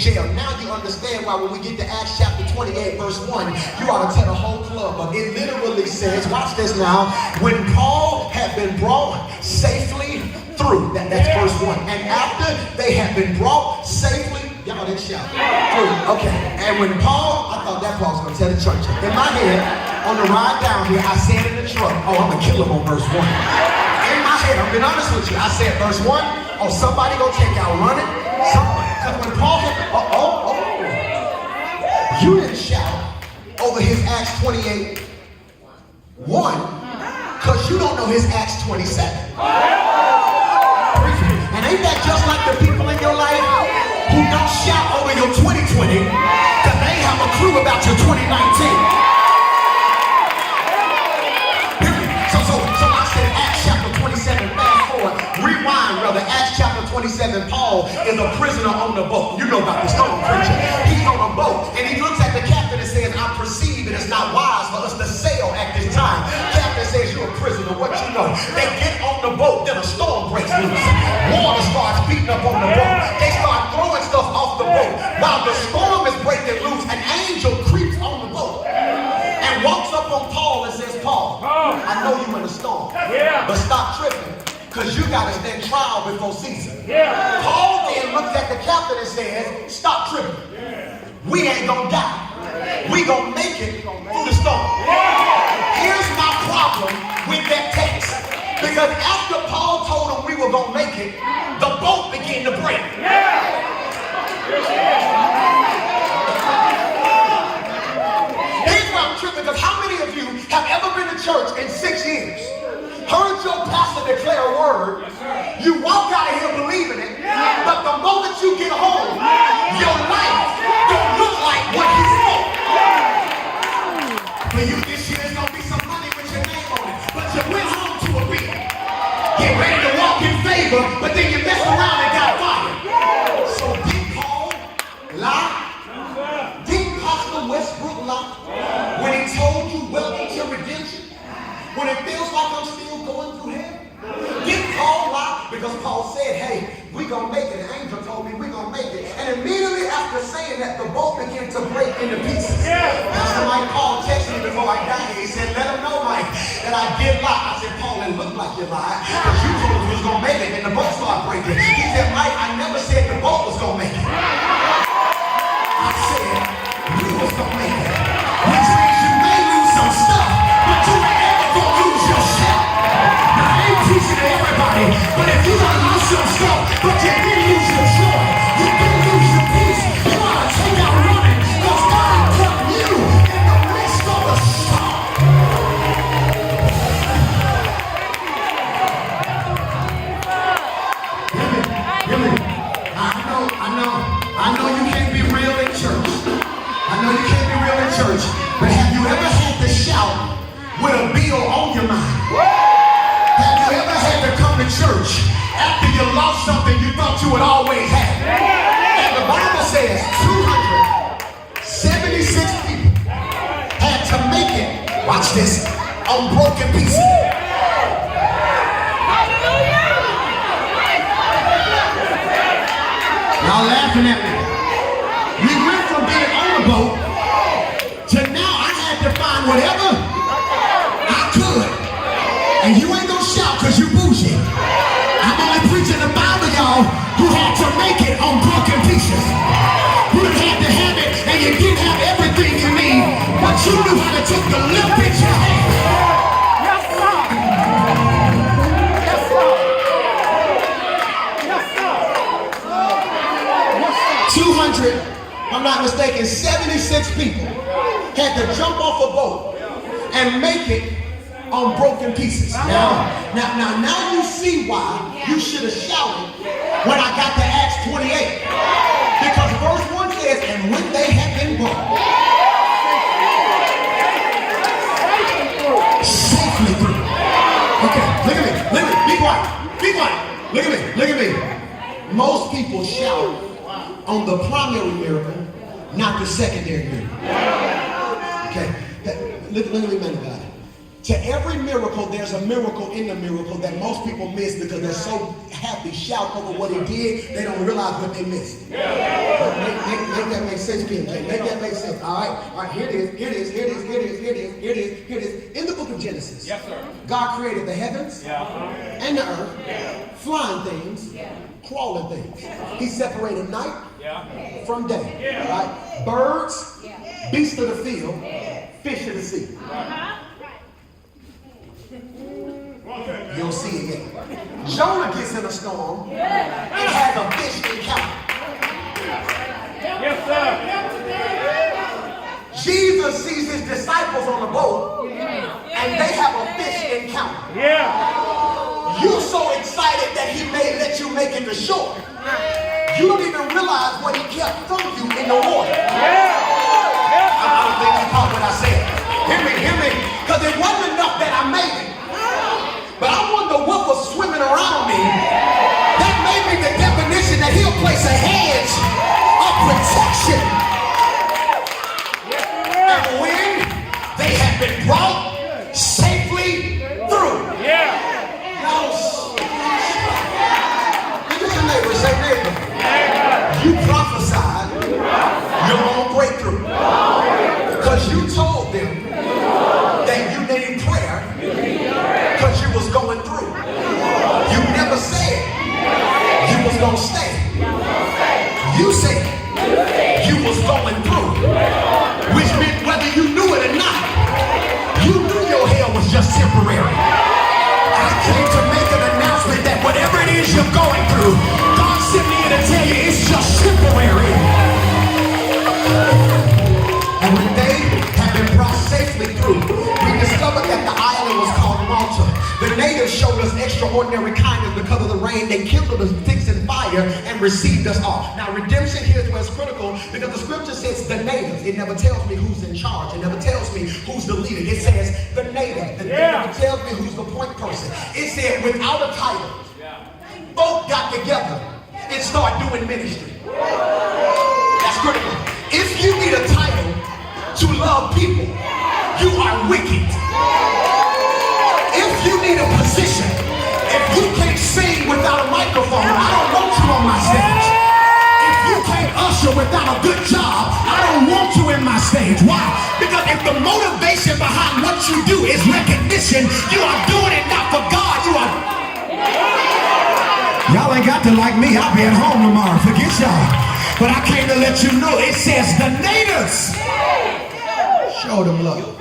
jail. Now you understand why when we get to Acts chapter 28, verse 1, you ought to tell the whole club. But it literally says, watch this now, when Paul had been brought safely through, that's verse 1. And after they had been brought safely, y'all didn't shout, through, okay. And when Paul, I thought that Paul was going to tell the church. In my head, on the ride down here, I said in the truck, oh, I'm going to kill him on verse 1. In my head, I'm being honest with you, I said verse 1, oh, somebody go take out running. Because when Paul had, you didn't shout over his Acts 28, 1, because you don't know his Acts 27. And ain't that just like the people in your life who don't shout over your 2020 because they have a clue about your 2019? So I said Acts chapter 27, fast forward, rewind brother, Acts chapter 27, Paul is a prisoner on the boat. You know about the storm preacher. He's on a boat and he looks at the captain and says, I perceive it is not wise for us to sail at this time. Captain says, you're a prisoner, what you know? They get on the boat, then a storm breaks loose. Water starts beating up on the boat. They start throwing stuff off the boat. While the storm is breaking loose, an angel creeps on the boat and walks up on Paul and says, Paul, I know you in a storm, but stop tripping, because you got to stand trial before Caesar. Paul then looks at the captain and says, stop tripping. We ain't going to die. We going to make it through the storm. Here's my problem with that text. Because after Paul told them we were going to make it, the boat began to break. Here's why I'm tripping, because how many of you have ever been to church in 6 years, heard your pastor declare a word, you walk out of here believing it, but the moment you get home, your life don't look like what he spoke. For you this year, there's going to be some money with your name on it, but you went home to a week, get ready to walk in favor, but then you messed around and got fired. So did Paul lie? Did Pastor Westbrook lie when he told you welcome to redemption? When it feels like I'm still going through hell? Did Paul lie? Because Paul said, hey, we're going to make it. The angel told me we're going to make it. And immediately after saying that, the boat began to break into pieces. Pastor Mike Paul texted me before I got here. He said, let him know, Mike, that I did lie. I said, Paul, it looked like you lied, because you told us we was going to make it, and the boat started breaking. He said, Mike, I never said the boat was going to make it. I said, we was going to make it. Which means you may lose some stuff, but you ain't ever going to lose yourself. Now, I ain't teaching to everybody, but if you don't lose some stuff, but you didn't lose your joy, you didn't lose your peace, you ought to take out running, because God put you in the midst of the storm. I know you can't be real in church. I know you can't be real in church, but have you ever had to shout with a bill on your mind? Have you ever had to come to church after you lost something you thought you would always have? And the Bible says 276 people had to make it, watch this, on broken pieces. Y'all laughing at me. We went from being on a boat to now I had to find whatever I could. And you ain't gonna shout because you bougie. I'm only preaching the Bible, y'all. You had to make it on broken pieces. You had to have it and you didn't have everything you need, but you knew how to take the little bit you had. 200, if I'm not mistaken, 76 people had to jump off a boat and make it on broken pieces. Now you see why you should have shouted when I got to Acts 28. Because verse 1 says, and when they had been brought safely through. Okay, look at me, be quiet, look at me. Most people shout on the primary miracle, not the secondary miracle. Okay, look at me, man of God. To every miracle, there's a miracle in the miracle that most people miss because they're so happy, shout over what he did, they don't realize what they missed. Make that make sense, PMJ. Make that make sense. All right, here it is, here it is, here it is, here it is, here it is, here it is, here it is. In the book of Genesis, yes, sir. God created the heavens and the earth, flying things, crawling things. He separated night from day. Right? Birds, beasts of the field, fish of the sea. You'll see it again. Jonah gets in a storm and has a fish encounter. Yes, sir. Jesus sees his disciples on the boat and they have a fish encounter. Yeah. You so excited that he may let you make it to shore. You don't even realize what he kept from you in the water. I don't think you caught what I said. Hear me. Because it wasn't enough that I made it. But I wonder what was swimming around me that made me the definition that he'll place a hedge of protection. And when they have been brought safely through. Now, look at your neighbor, say neighbor. You prophesied your own breakthrough. Because you told them that you needed prayer because you was going through. You never said you was going to stay. You said you was going through. Which meant whether you knew it or not, you knew your hell was just temporary. I came to make an announcement that whatever it is you're going through, God sent me here to tell you it's just temporary. And when they have been brought safely through, we discovered that the island was called Malta. The natives showed us extraordinary kindness because of the rain. They kindled a sticks and fire and received us all. Now redemption here is where it's critical because the scripture says the natives. It never tells me who's in charge. It never tells me who's the leader. It says the natives. It never tells me who's the point person. It said without a title, folk got together and start doing ministry. That's critical. If you need a title to love people, you are wicked. If you need a position, if you can't sing without a microphone, I don't want you on my stage. If you can't usher without a good job, I don't want you in my stage. Why? Because if the motivation behind what you do is recognition, you are doing it not for God, you are... Y'all ain't got to like me, I'll be at home tomorrow, forget y'all. But I came to let you know, it says the natives. Show them love.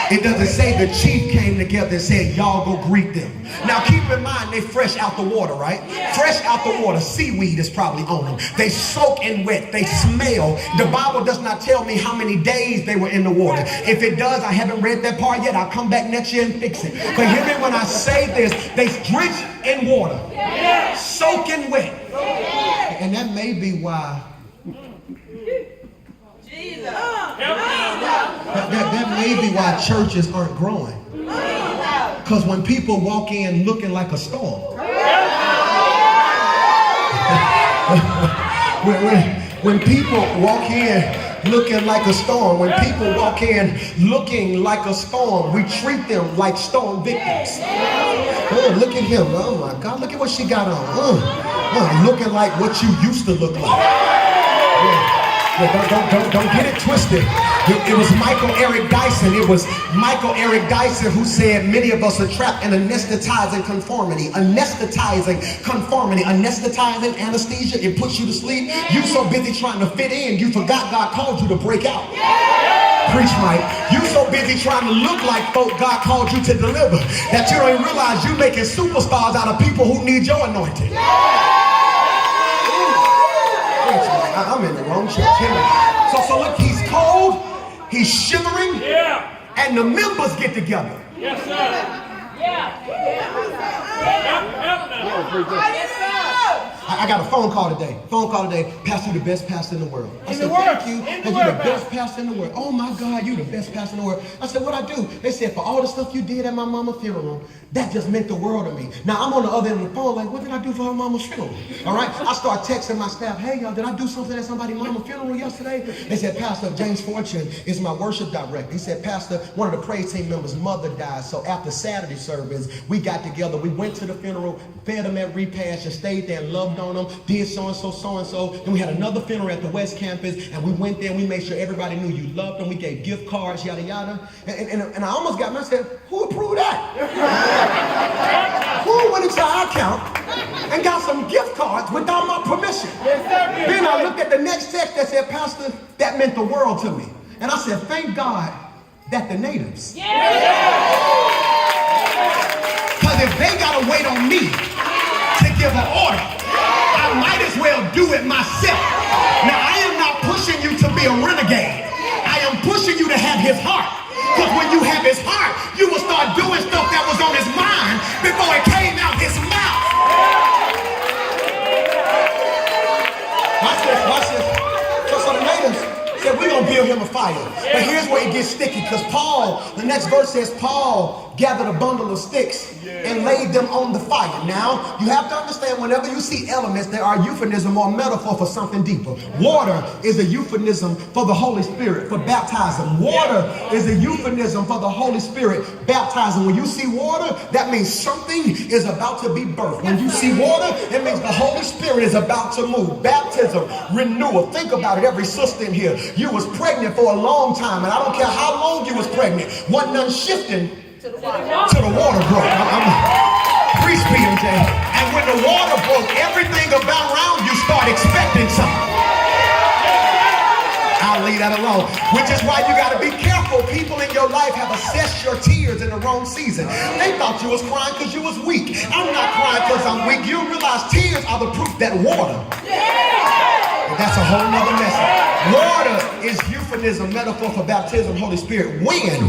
It doesn't say the chief came together and said, y'all go greet them. Now keep in mind, they fresh out the water, right? Fresh out the water, seaweed is probably on them. They soak in wet, they smell. The Bible does not tell me how many days they were in the water. If it does, I haven't read that part yet. I'll come back next year and fix it. But hear me when I say this, they drenched in water, soaking wet. And that may be why that may be why churches aren't growing. Because when people walk in looking like a storm, when people walk in looking like a storm, when people walk in looking like a storm, we treat them like storm victims. Oh, look at him. Oh my God, look at what she got on. Looking like what you used to look like. Don't get it twisted. It was Michael Eric Dyson. It was Michael Eric Dyson who said many of us are trapped in anesthetizing conformity. Anesthetizing conformity. Anesthetizing anesthesia. It puts you to sleep. You so busy trying to fit in, you forgot God called you to break out. Preach, Mike. You so busy trying to look like folk God called you to deliver that you don't even realize you're making superstars out of people who need your anointing. I'm in the wrong church. So look, he's cold, he's shivering, and the members get together. Yes, sir. I got a phone call today. Pastor, you the best pastor in the world. I said, thank you. And you're the best pastor in the world. Oh my God, you the best pastor in the world. I said, what I do? They said, for all the stuff you did at my mama's funeral, that just meant the world to me. Now I'm on the other end of the phone like, what did I do for her mama's funeral? All right. I start texting my staff, hey y'all, did I do something at somebody's mama's funeral yesterday? They said, Pastor, James Fortune is my worship director. He said, Pastor, one of the praise team members' mother died. So after Saturday service, we got together. We went to the funeral, fed them at repast, and stayed there and loved on them, did so-and-so, so-and-so. Then we had another funeral at the West Campus, and we went there and we made sure everybody knew you loved them. We gave gift cards, yada, yada. And I almost got myself, who approved that? Who went into our account and got some gift cards without my permission? Then I looked at the next text that said, Pastor, that meant the world to me. And I said, thank God that the natives. Because if they got to wait on me to give an order, I might as well do it myself. Now, I am not pushing you to be a renegade. I am pushing you to have his heart. Because when you have his heart, you will start doing stuff that was on his mind before it came out his mouth. Watch this. So the natives said, we're going to build him a fire. But here's where it gets sticky, because Paul, the next verse says, Paul gathered a bundle of sticks and laid them on the fire. Now, you have to understand, whenever you see elements, there are euphemism or metaphor for something deeper. Water is a euphemism for the Holy Spirit, for baptism. Water is a euphemism for the Holy Spirit, baptizing. When you see water, that means something is about to be birthed. When you see water, it means the Holy Spirit is about to move. Baptism, renewal. Think about it, every sister in here. You was pregnant for a long time, and I don't care how long you was pregnant. Wasn't none shifting to the water broke. Preach, PMJ. And when the water broke, everything around you start expecting something. I'll leave that alone. Which is why you got to be careful. People in your life have assessed your tears in the wrong season. They thought you was crying because you was weak. I'm not crying because I'm weak. You realize tears are the proof that water. And that's a whole nother message. Water is euphemism, metaphor for baptism, Holy Spirit. Wind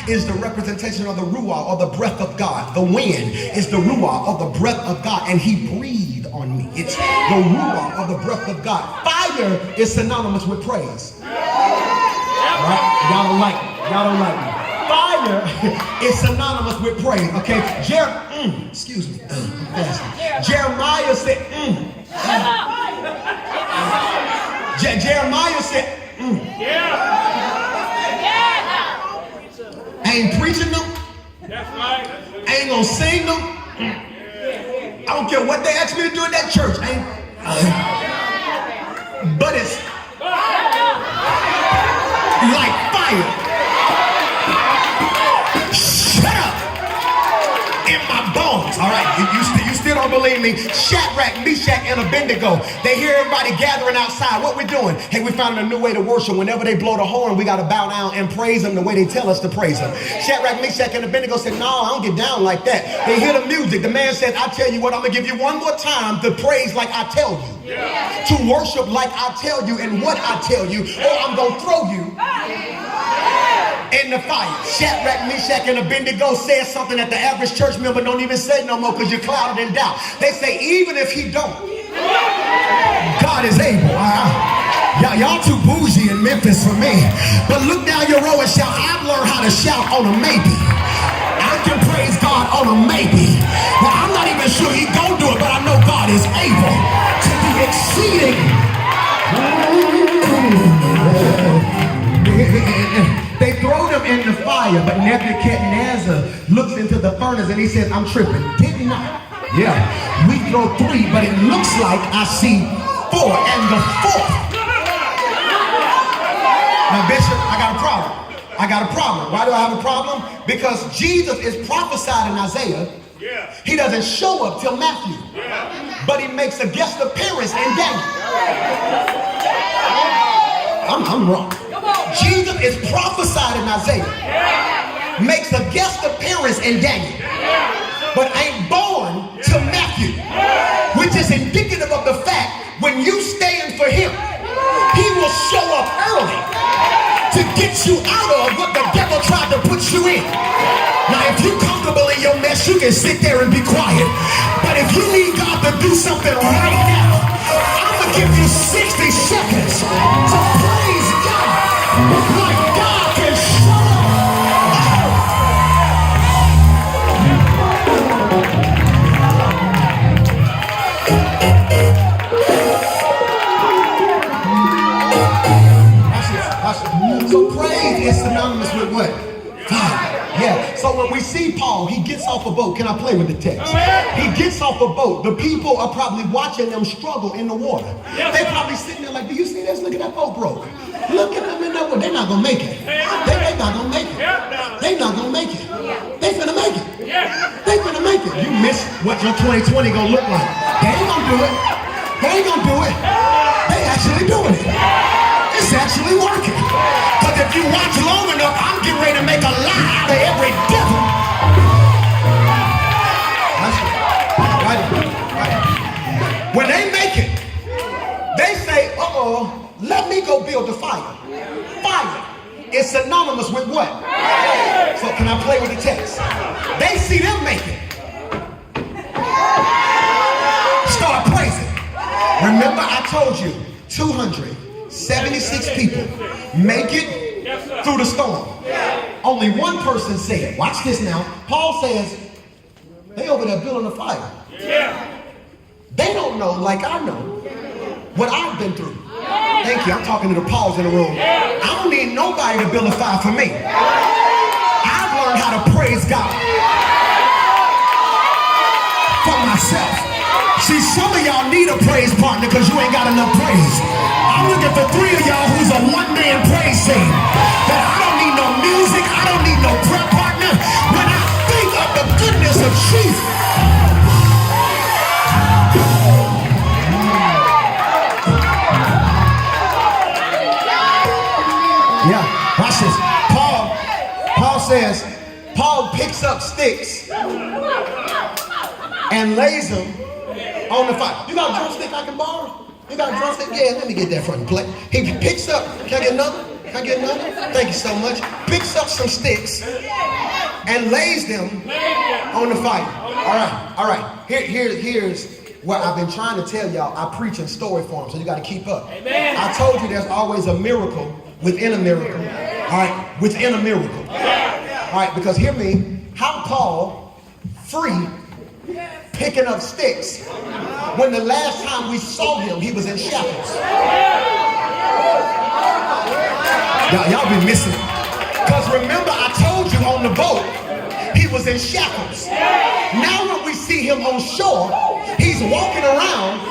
is the representation of the ruah, or the breath of God. The wind is the ruah, or the breath of God, and he breathed on me. It's the ruah, or the breath of God. Fire is synonymous with praise. All right? Y'all don't like me. Fire is synonymous with praise. Okay? Excuse me. Jeremiah said, Jeremiah said, ain't preaching them. Ain't gonna sing them. I don't care what they ask me to do in that church. But it's like fire. Shut up in my bones. All right, you still don't believe me? Shadrach, Meshach, and Abednego. They hear everybody gathering outside. What we doing? Hey, we found a new way to worship. Whenever they blow the horn, we got to bow down and praise them the way they tell us to praise them. Shadrach, Meshach, and Abednego said, no, I don't get down like that. They hear the music. The man said, I tell you what, I'm going to give you one more time to praise like I tell you. To worship like I tell you and what I tell you, or I'm going to throw you in the fire. Shadrach, Meshach, and Abednego said something that the average church member don't even say no more because you're clouded in doubt. They say, even if he don't, God is able. Y'all too bougie in Memphis for me. But look down your row and shout, I've learned how to shout on a maybe. I can praise God on a maybe. Well, I'm not even sure he gonna do it, but I know God is able to do exceeding. They throw them in the fire, but Nebuchadnezzar looks into the furnace and he says, I'm tripping. Didn't I? Yeah, we throw 3, but it looks like I see 4, and the 4th. Now, Bishop, I got a problem. Why do I have a problem? Because Jesus is prophesied in Isaiah. He doesn't show up till Matthew, but he makes a guest appearance in Daniel. I'm wrong. Jesus is prophesied in Isaiah, makes a guest appearance in Daniel, but ain't born till Matthew, which is indicative of the fact when you stand for him, he will show up early to get you out of what the devil tried to put you in. Now, if you're comfortable in your mess, you can sit there and be quiet. But if you need God to do something right now, 60 seconds to praise God like God can show up. So praise is synonymous with what? Fire. Yeah. So when we see Paul, he gets off a boat. Can I play with the text? He gets off a boat. The people are probably watching them struggle in the water. They're probably sitting there like, do you see this? Look at that boat broke. Look at them in that water. They're not going to make it. They're not going to make it. They're not going to make it. They finna make it. They finna make it. You miss what your 2020 going to look like. They ain't going to do it. They ain't going to do it. They actually doing it. It's actually working. Because if you watch long enough, I'm getting ready to make a lie out of every devil. Right. When they make it, they say, uh-oh, let me go build a fire. Fire is synonymous with what? So can I play with the text? They see them make it. Start praising. Remember I told you, 276 people make it through the storm. Only one person said, watch this now. Paul says, they over there building a fire. They don't know like I know what I've been through. Thank you. I'm talking to the Pauls in the room. I don't need nobody to build a fire for me. I've learned how to praise God for myself. See, some of y'all need a praise partner because you ain't got enough praise. I'm looking for 3 of y'all who's a one-man praise team. That I don't need no music, I don't need no prep partner. When I think of the goodness of Jesus. Yeah, watch this. Paul says, Paul picks up sticks and lays them on the fire. You got a drumstick I can borrow? You got a drumstick? Yeah, let me get that from the plate. He picks up, can I get another? Can I get another? Thank you so much. Picks up some sticks and lays them on the fire. All right. Here's what I've been trying to tell y'all. I preach in story form, so you got to keep up. I told you there's always a miracle within a miracle. All right, within a miracle. All right, because hear me, how Paul free picking up sticks when the last time we saw him, he was in shackles. Y'all be missing it. Because remember, I told you on the boat, he was in shackles. Now when we see him on shore, he's walking around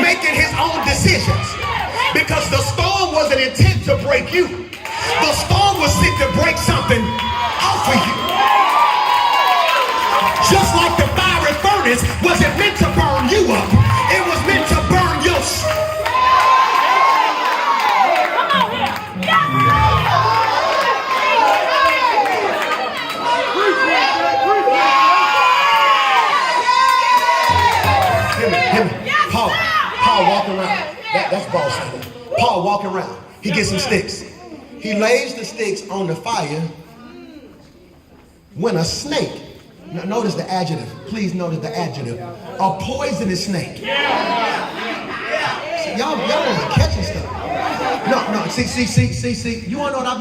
making his own decisions. Because the storm wasn't intent to break you. The storm was sent to break something off of you. Just like the fiery furnace wasn't meant to burn you up. It was meant to burn your soul. Hear me. Paul walking around. That's boss. Paul walking around. He gets some sticks. He lays the sticks on the fire when a snake, notice the adjective, please notice the adjective, a poisonous snake. See, y'all are catching stuff. No, see, you wanna know what I've been